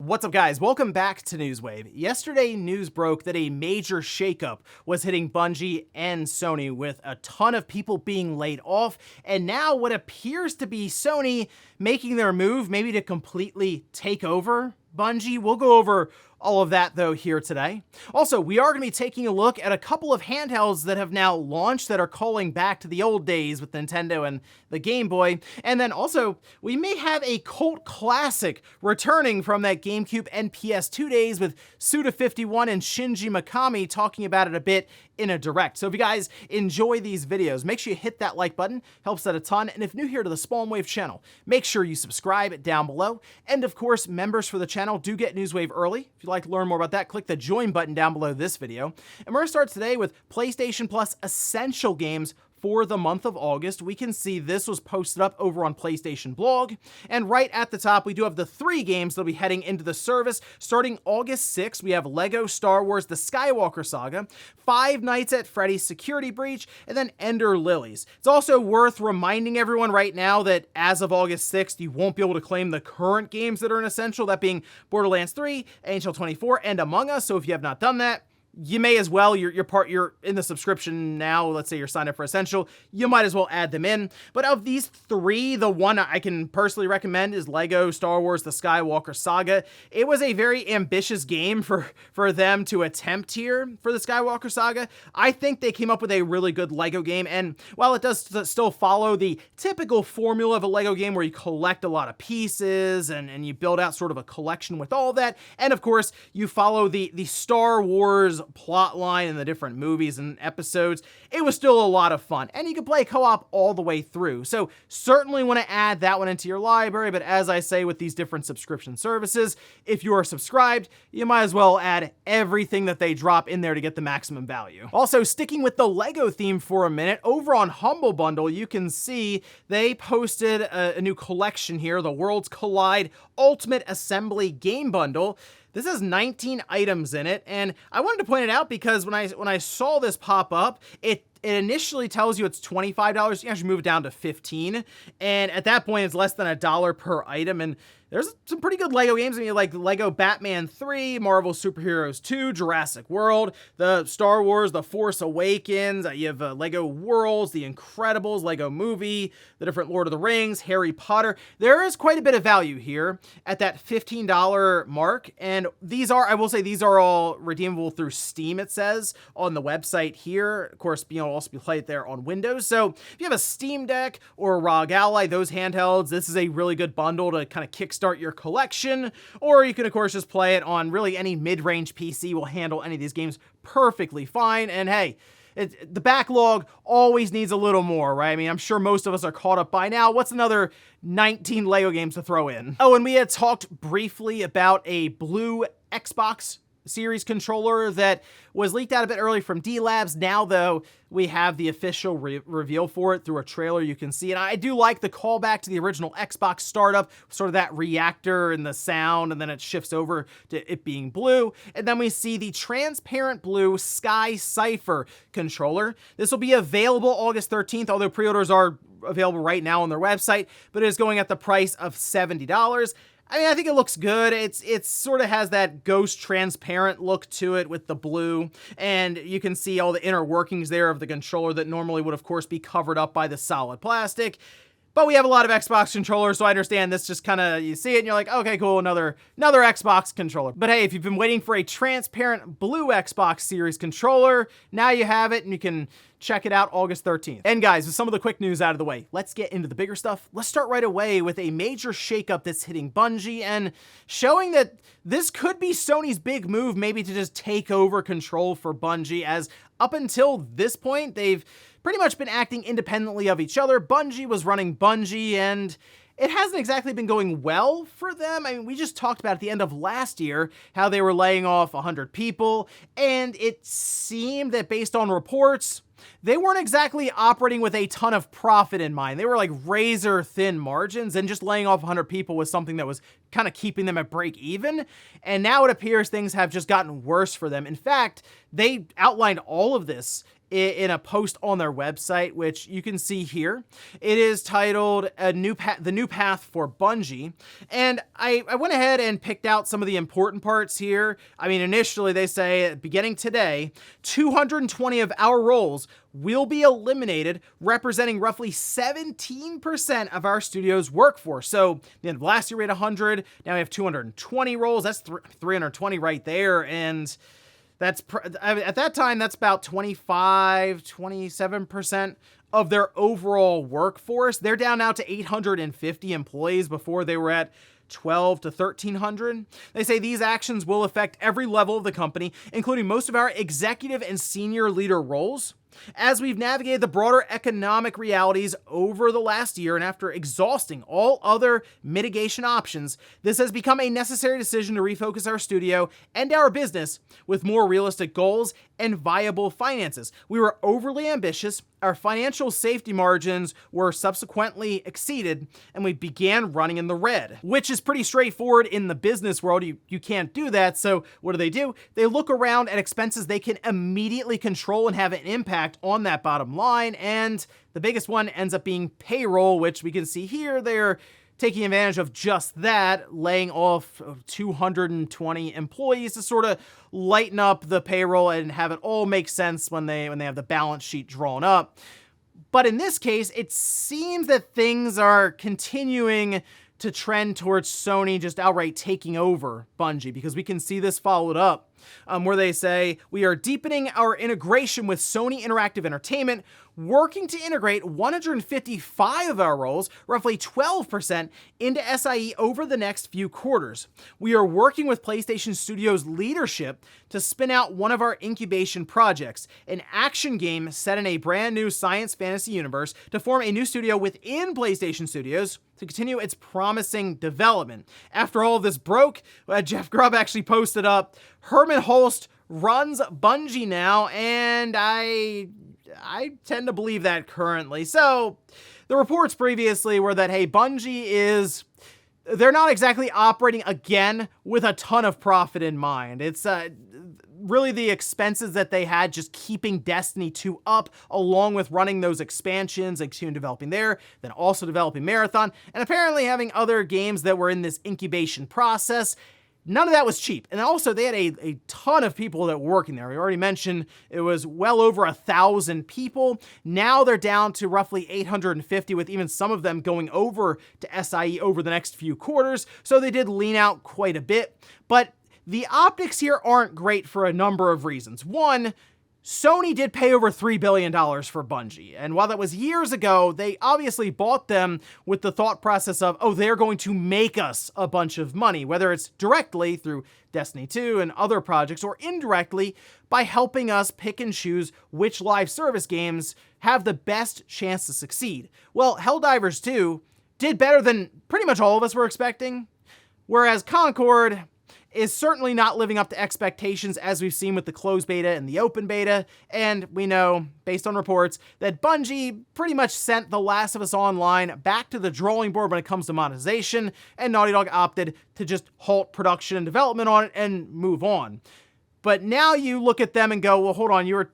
What's up, guys? Welcome back to Newswave. Yesterday, news broke that a major shakeup was hitting Bungie and Sony, with a ton of people being laid off, and now what appears to be Sony making their move, maybe to completely take over Bungie. We'll go over all of that, though, here today. Also, we are going to be taking a look at a couple of handhelds that have now launched that are calling back to the old days with Nintendo and the Game Boy. And then also, we may have a cult classic returning from that GameCube and PS2 days, with Suda51 and Shinji Mikami talking about it a bit in a direct. So if you guys enjoy these videos, make sure you hit that like button, helps out a ton. And if new here to the Spawnwave channel, make sure you subscribe down below. And of course, members for the channel do get Newswave early. If you'd like to learn more about that, click the join button down below this video. And we're gonna start today with PlayStation Plus Essential Games for the month of August. We can see this was posted up over on PlayStation Blog. And right at the top, we do have the 3 games that'll be heading into the service. Starting August 6th, we have Lego Star Wars The Skywalker Saga, Five Nights at Freddy's Security Breach, and then Ender Lilies. It's also worth reminding everyone right now that as of August 6th, you won't be able to claim the current games that are an essential, that being Borderlands 3, NHL 24, and Among Us. So if you have not done that, you may as well, you're in the subscription now, let's say you're signed up for Essential, you might as well add them in. But of these 3, the one I can personally recommend is Lego Star Wars The Skywalker Saga. It was a very ambitious game for them to attempt here for the Skywalker Saga. I think they came up with a really good Lego game, and while it does still follow the typical formula of a Lego game where you collect a lot of pieces and you build out sort of a collection with all of that, and of course you follow the Star Wars plot line in the different movies and episodes, it was still a lot of fun, and you can play co-op all the way through. So certainly want to add that one into your library, but as I say with these different subscription services, if you are subscribed, you might as well add everything that they drop in there to get the maximum value. Also, sticking with the Lego theme for a minute, over on Humble Bundle, you can see they posted a new collection here, the Worlds Collide Ultimate Assembly Game Bundle. This has 19 items in it, and I wanted to point it out because when I saw this pop up, it initially tells you it's $25. You actually move it down to $15, and at that point, it's less than $1 per item, and there's some pretty good Lego games. I mean, like Lego Batman 3, Marvel Superheroes 2, Jurassic World, the Star Wars, The Force Awakens, you have Lego Worlds, The Incredibles, Lego Movie, the different Lord of the Rings, Harry Potter. There is quite a bit of value here at that $15 mark, and these are, I will say, these are all redeemable through Steam, it says, on the website here. Of course, you know, also be played there on Windows. So if you have a Steam Deck or a ROG Ally, those handhelds, this is a really good bundle to kind of kickstart your collection, or you can of course just play it on really any mid-range PC. Will handle any of these games perfectly fine. And hey, the backlog always needs a little more, right? I mean, I'm sure most of us are caught up by now. What's another 19 Lego games to throw in? Oh, and we had talked briefly about a blue Xbox Series controller that was leaked out a bit early from D-Labs. Now, though, we have the official reveal for it through a trailer you can see. And I do like the callback to the original Xbox startup, sort of that reactor and the sound, and then it shifts over to it being blue. And then we see the transparent blue Sky Cipher controller. This will be available August 13th, although pre-orders are available right now on their website, but it is going at the price of $70. I mean, I think it looks good. It's sort of has that ghost transparent look to it with the blue, and you can see all the inner workings there of the controller that normally would, of course, be covered up by the solid plastic. But we have a lot of Xbox controllers, so I understand this just kind of, you see it and you're like, okay, cool, another Xbox controller. But hey, if you've been waiting for a transparent blue Xbox Series controller, now you have it, and you can check it out August 13th. And guys, with some of the quick news out of the way, let's get into the bigger stuff. Let's start right away with a major shakeup that's hitting Bungie and showing that this could be Sony's big move, maybe to just take over control for Bungie, as up until this point, they've pretty much been acting independently of each other. Bungie was running Bungie, and it hasn't exactly been going well for them. I mean, we just talked about at the end of last year how they were laying off 100 people, and it seemed that based on reports, they weren't exactly operating with a ton of profit in mind. They were like razor thin margins, and just laying off 100 people was something that was kind of keeping them at break even. And now it appears things have just gotten worse for them. In fact, they outlined all of this in a post on their website, which you can see here. It is titled The New Path for Bungie. And I went ahead and picked out some of the important parts here. I mean, initially they say, beginning today, 220 of our roles will be eliminated, representing roughly 17% of our studio's workforce. So at the end of last year we had 100, now we have 220 roles. That's 320 right there. And that's at that time, that's about 27% of their overall workforce. They're down now to 850 employees. Before they were at 12 to 1,300. They say these actions will affect every level of the company, including most of our executive and senior leader roles. As we've navigated the broader economic realities over the last year, and after exhausting all other mitigation options, this has become a necessary decision to refocus our studio and our business with more realistic goals and viable finances. We were overly ambitious, our financial safety margins were subsequently exceeded, and we began running in the red, which is pretty straightforward in the business world. You can't do that, so what do? They look around at expenses they can immediately control and have an impact on that bottom line, and the biggest one ends up being payroll, which we can see here. They're taking advantage of just that, laying off 220 employees to sort of lighten up the payroll and have it all make sense when they have the balance sheet drawn up. But in this case, it seems that things are continuing to trend towards Sony just outright taking over Bungie, because we can see this followed up where they say, we are deepening our integration with Sony Interactive Entertainment, working to integrate 155 of our roles, roughly 12%, into SIE over the next few quarters. We are working with PlayStation Studios leadership to spin out one of our incubation projects, an action game set in a brand new science fantasy universe, to form a new studio within PlayStation Studios to continue its promising development. After all of this broke, Jeff Grubb actually posted up, Herman Holst runs Bungie now, and I tend to believe that currently. So the reports previously were that, hey, Bungie they're not exactly operating again with a ton of profit in mind. It's really the expenses that they had just keeping Destiny 2 up, along with running those expansions, like developing there, then also developing Marathon, and apparently having other games that were in this incubation process. None of that was cheap. And also they had a ton of people that were working there. We already mentioned it was well over 1,000 people. Now they're down to roughly 850, with even some of them going over to SIE over the next few quarters. So they did lean out quite a bit. But the optics here aren't great for a number of reasons. One, Sony did pay over $3 billion for Bungie, and while that was years ago, they obviously bought them with the thought process of, oh, they're going to make us a bunch of money, whether it's directly through Destiny 2 and other projects, or indirectly by helping us pick and choose which live service games have the best chance to succeed. Well, Helldivers 2 did better than pretty much all of us were expecting, whereas Concord is certainly not living up to expectations, as we've seen with the closed beta and the open beta, and we know, based on reports, that Bungie pretty much sent The Last of Us Online back to the drawing board when it comes to monetization, and Naughty Dog opted to just halt production and development on it and move on. But now you look at them and go, well, hold on, you were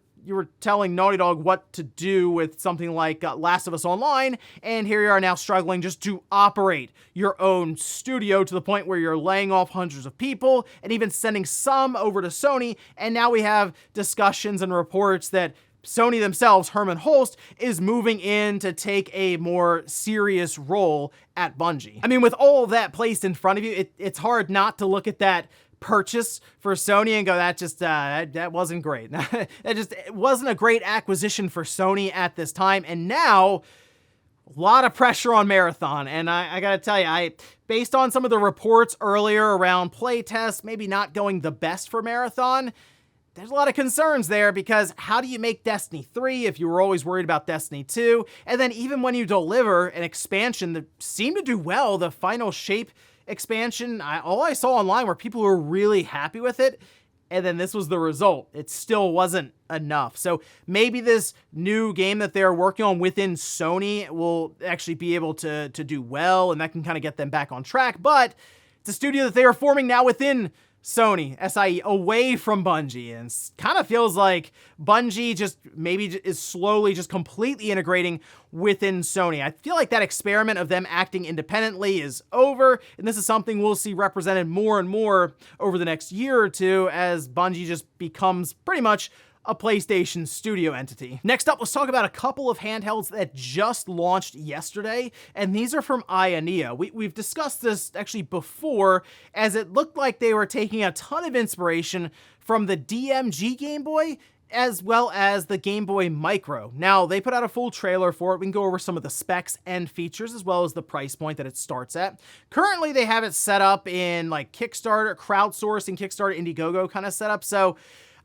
telling Naughty Dog what to do with something like Last of Us Online, and here you are now struggling just to operate your own studio to the point where you're laying off hundreds of people and even sending some over to Sony. And now we have discussions and reports that Sony themselves, Herman Holst, is moving in to take a more serious role at Bungie. I mean, with all of that placed in front of you, it's hard not to look at that purchase for Sony and go, that wasn't great. It wasn't a great acquisition for Sony at this time. And now, a lot of pressure on Marathon. And I gotta tell you, based on some of the reports earlier around playtests, maybe not going the best for Marathon, there's a lot of concerns there, because how do you make Destiny 3 if you were always worried about Destiny 2? And then even when you deliver an expansion that seemed to do well, the Final Shape expansion, all I saw online were people who were really happy with it. and then this was the result. It still wasn't enough. So maybe this new game that they're working on within Sony will actually be able to do well, and that can kind of get them back on track. But it's a studio that they are forming now within Sony, SIE, away from Bungie, and kind of feels like Bungie just maybe is slowly just completely integrating within Sony. I feel like that experiment of them acting independently is over, and this is something we'll see represented more and more over the next year or two as Bungie just becomes pretty much a PlayStation studio entity. Next up, let's talk about a couple of handhelds that just launched yesterday, and these are from Neo. We've discussed this actually before, as it looked like they were taking a ton of inspiration from the DMG Gameboy, as well as the Game Boy Micro. Now, they put out a full trailer for it. We can go over some of the specs and features, as well as the price point that it starts at. Currently, they have it set up in like Kickstarter, crowdsourcing, Kickstarter, Indiegogo kind of setup, so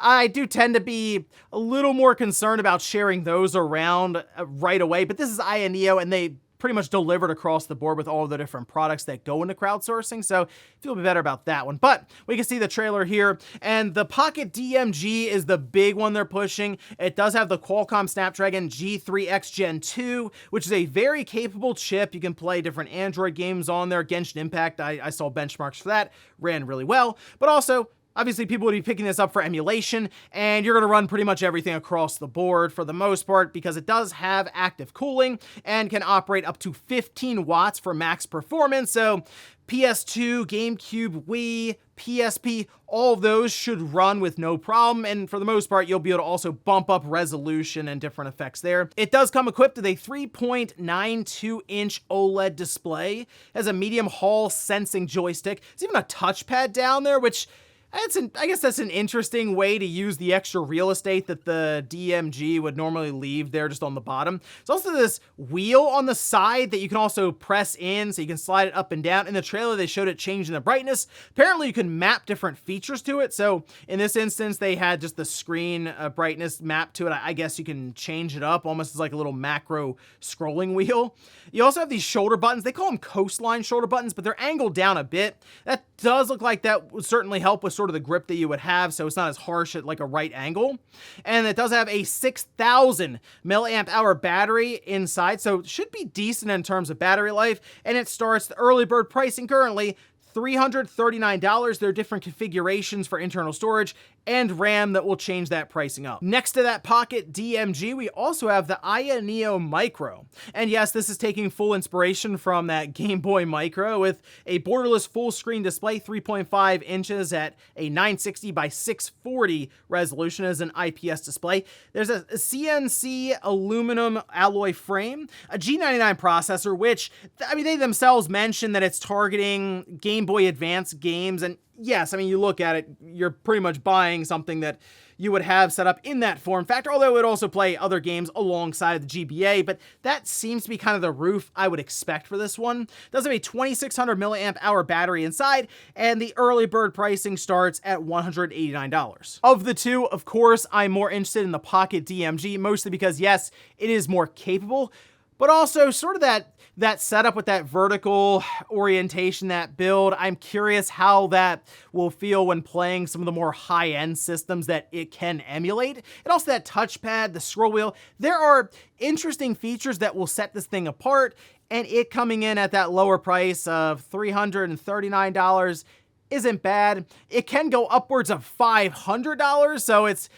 I do tend to be a little more concerned about sharing those around right away, but this is Neo, and they pretty much delivered across the board with all of the different products that go into crowdsourcing, so feel better about that one. But we can see the trailer here, and the Pocket DMG is the big one they're pushing. It does have the Qualcomm Snapdragon G3X Gen 2, which is a very capable chip. You can play different Android games on there. Genshin Impact, I saw benchmarks for that, ran really well, but also obviously, people would be picking this up for emulation, and you're going to run pretty much everything across the board for the most part, because it does have active cooling and can operate up to 15 watts for max performance. So PS2, GameCube, Wii, PSP, all of those should run with no problem, and for the most part, you'll be able to also bump up resolution and different effects there. It does come equipped with a 3.92-inch OLED display, has a medium Hall sensing joystick. There's even a touchpad down there, which I guess that's an interesting way to use the extra real estate that the DMG would normally leave there just on the bottom. There's also this wheel on the side that you can also press in, so you can slide it up and down. In the trailer, they showed it changing the brightness. Apparently, you can map different features to it. So in this instance, they had just the screen brightness mapped to it. I guess you can change it up almost as like a little macro scrolling wheel. You also have these shoulder buttons. They call them coastline shoulder buttons, but they're angled down a bit. That does look like that would certainly help with sort of the grip that you would have, so it's not as harsh at like a right angle. And it does have a 6,000 milliamp hour battery inside, so it should be decent in terms of battery life. And it starts the early bird pricing currently $339. There are different configurations for internal storage and RAM that will change that pricing up. Next to that Pocket DMG, we also have the Neo Micro. And yes, this is taking full inspiration from that Game Boy Micro with a borderless full screen display, 3.5 inches at a 960 by 640 resolution as an IPS display. There's a CNC aluminum alloy frame, a G99 processor, which, I mean, they themselves mentioned that it's targeting Game Boy Advance games, and yes, I mean, you look at it, you're pretty much buying something that you would have set up in that form factor, although it would also play other games alongside the GBA, but that seems to be kind of the roof I would expect for this one. It does have a 2,600 milliamp hour battery inside, and the early bird pricing starts at $189. Of the two, of course, I'm more interested in the Pocket DMG, mostly because, yes, it is more capable, but also sort of that setup with that vertical orientation, that build. I'm curious how that will feel when playing some of the more high-end systems that it can emulate. And also that touchpad, the scroll wheel. There are interesting features that will set this thing apart, and it coming in at that lower price of $339 isn't bad. It can go upwards of $500, so it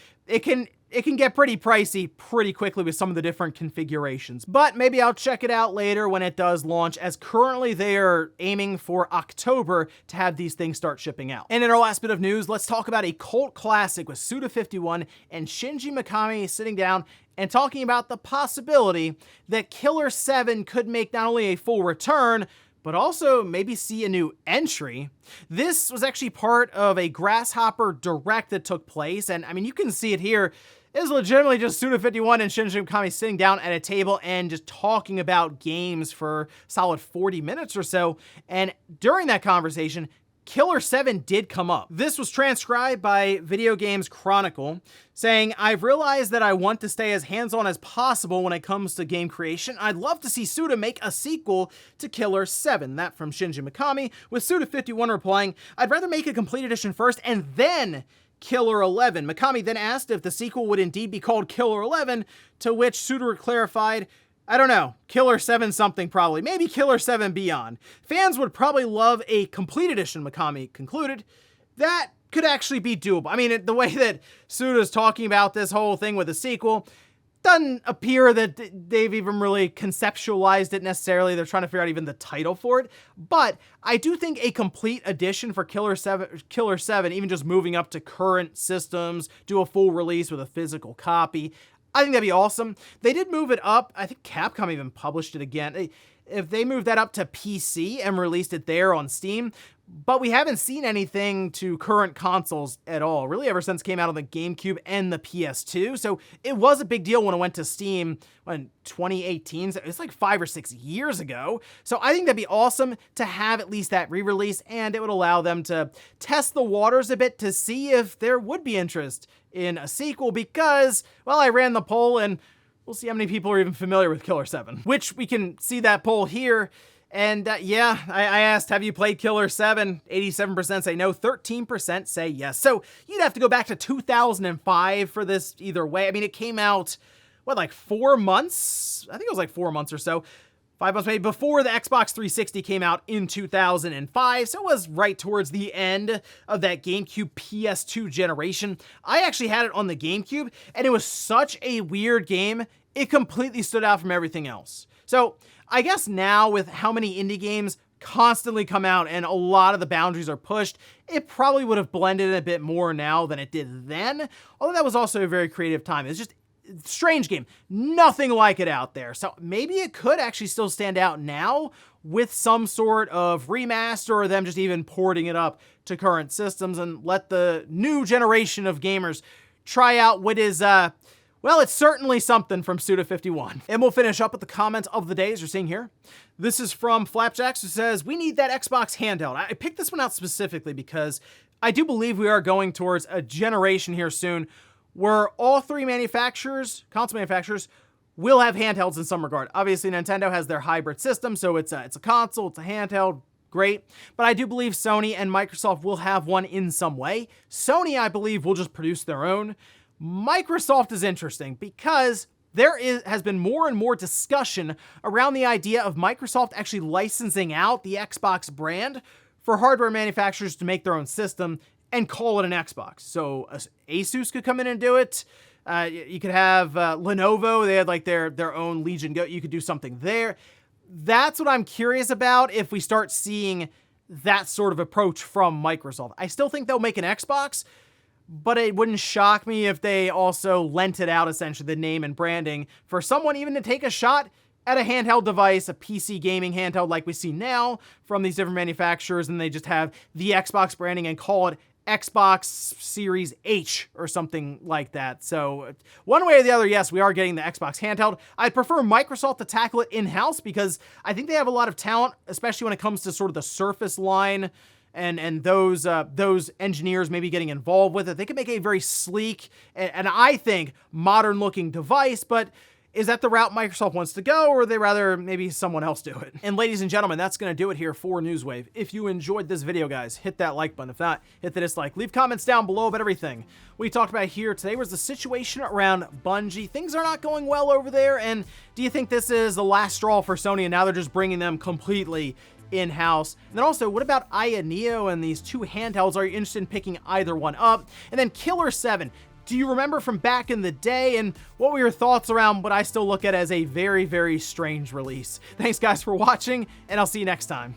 can get pretty pricey pretty quickly with some of the different configurations. But maybe I'll check it out later when it does launch, as currently they are aiming for October to have these things start shipping out. And in our last bit of news, let's talk about a cult classic with Suda51 and Shinji Mikami sitting down and talking about the possibility that Killer 7 could make not only a full return, but also maybe see a new entry. This was actually part of a Grasshopper Direct that took place, and I mean, you can see it here. It is legitimately just Suda51 and Shinji Mikami sitting down at a table and just talking about games for solid 40 minutes or so, and during that conversation, Killer 7 did come up. This was transcribed by Video Games Chronicle, saying, "I've realized that I want to stay as hands-on as possible when it comes to game creation. I'd love to see Suda make a sequel to Killer 7. That from Shinji Mikami, with Suda51 replying, "I'd rather make a complete edition first and then Killer 11. Mikami then asked if the sequel would indeed be called Killer 11, to which Suter clarified, I don't know, Killer 7 something probably, maybe Killer 7 Beyond. Fans would probably love a complete edition, Mikami concluded. That could actually be doable. I mean, the way that Suda's talking about this whole thing with the sequel, doesn't appear that they've even really conceptualized it necessarily. They're trying to figure out even the title for it. But I do think a complete edition for Killer 7, even just moving up to current systems, do a full release with a physical copy, I think that'd be awesome. They did move it up. I think Capcom even published it again. If they moved that up to PC and released it there on Steam, but we haven't seen anything to current consoles at all, really ever since it came out on the GameCube and the PS2. So it was a big deal when it went to Steam in 2018. So it's like 5 or 6 years ago. So I think that'd be awesome to have at least that re-release, and it would allow them to test the waters a bit to see if there would be interest in a sequel, because, well, I ran the poll and we'll see how many people are even familiar with Killer 7, which we can see that poll here. And yeah, I asked, have you played Killer 7? 87% say no, 13% say yes. So you'd have to go back to 2005 for this either way. I mean, it came out, what, like 4 months? I think it was like 4 months or so. 5 months maybe before the Xbox 360 came out in 2005. So it was right towards the end of that GameCube PS2 generation. I actually had it on the GameCube, and it was such a weird game. It completely stood out from everything else. So I guess now with how many indie games constantly come out and a lot of the boundaries are pushed, it probably would have blended in a bit more now than it did then. Although that was also a very creative time. It's just a strange game. Nothing like it out there. So maybe it could actually still stand out now with some sort of remaster or them just even porting it up to current systems and let the new generation of gamers try out what is, well, it's certainly something from Suda51. And we'll finish up with the comment of the day, as you're seeing here. This is from Flapjacks, who says, we need that Xbox handheld. I picked this one out specifically because I do believe we are going towards a generation here soon where all three manufacturers, console manufacturers, will have handhelds in some regard. Obviously, Nintendo has their hybrid system, so it's a console, it's a handheld, great. But I do believe Sony and Microsoft will have one in some way. Sony, I believe, will just produce their own. Microsoft is interesting because there has been more and more discussion around the idea of Microsoft actually licensing out the Xbox brand for hardware manufacturers to make their own system and call it an Xbox. So Asus could come in and do it. You could have Lenovo. They had like their own Legion Go. You could do something there. That's what I'm curious about if we start seeing that sort of approach from Microsoft. I still think they'll make an Xbox, but it wouldn't shock me if they also lent it out, essentially, the name and branding, for someone even to take a shot at a handheld device, a PC gaming handheld like we see now from these different manufacturers, and they just have the Xbox branding and call it Xbox Series H or something like that. So one way or the other, yes, we are getting the Xbox handheld. I'd prefer Microsoft to tackle it in-house because I think they have a lot of talent, especially when it comes to sort of the Surface line and those engineers maybe getting involved with it. They could make a very sleek and I think modern looking device, but is that the route Microsoft wants to go, or would they rather maybe someone else do it? And ladies and gentlemen, that's going to do it here for Newswave. If you enjoyed this video, guys, hit that like button. If not, hit the dislike. Leave comments down below about everything we talked about here today. Was the situation around Bungie. Things are not going well over there, and do you think this is the last straw for Sony, and now they're just bringing them completely in-house? And then also, what about Aya Neo and these two handhelds? Are you interested in picking either one up? And then Killer 7. Do you remember from back in the day, and what were your thoughts around what I still look at as a very, very strange release? Thanks guys for watching, and I'll see you next time.